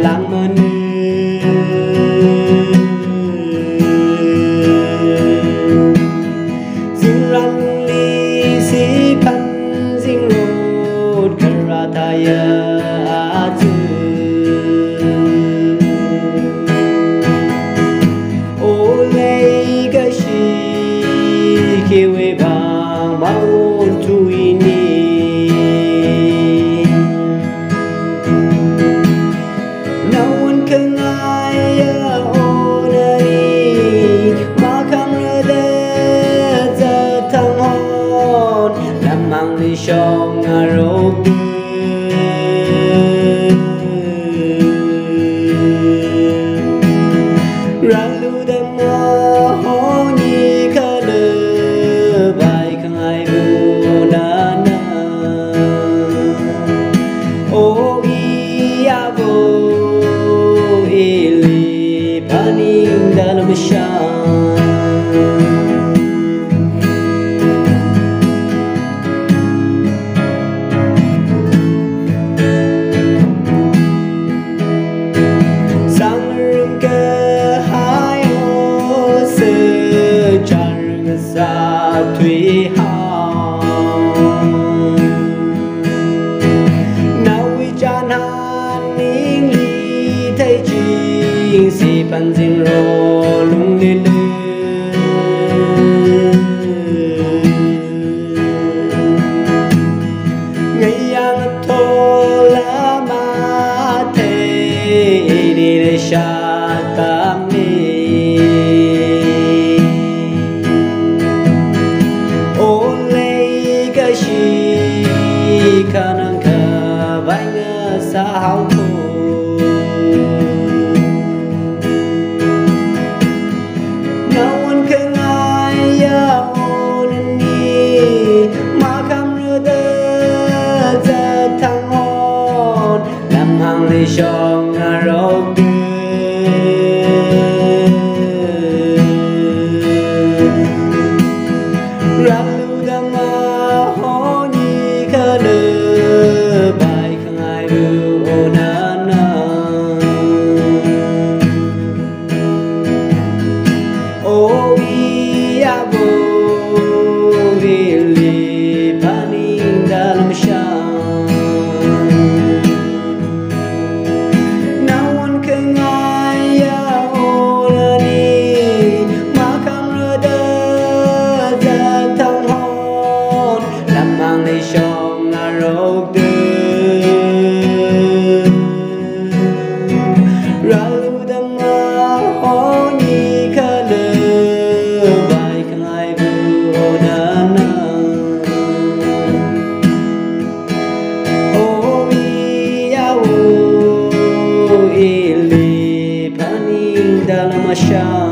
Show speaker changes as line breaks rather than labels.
lang man Dinh răng ly si pan dinh rốt karataya atu Olay gashi kiwe bang maun tuini Trong rô ra lưu đêm mơ hô nhi khá lơ bài khang ai vô na na ô i a vô i li paning dalam syam sa thủy hào nào vi chan han ning li thấy chi si pan dinh rô lung lên ngày yang thô la ma thế đi để sa tam ni kanang ka banga sa hao ko nawan ka ngai ya on ni ma kam ru da za thang on lam hang li shong a ro ra lu da ma ho ni ka le Trong rô ra lưu đâm mơ hô nhi khá lơ bài khang ai vô na na ô i a vô i li paning dalam syam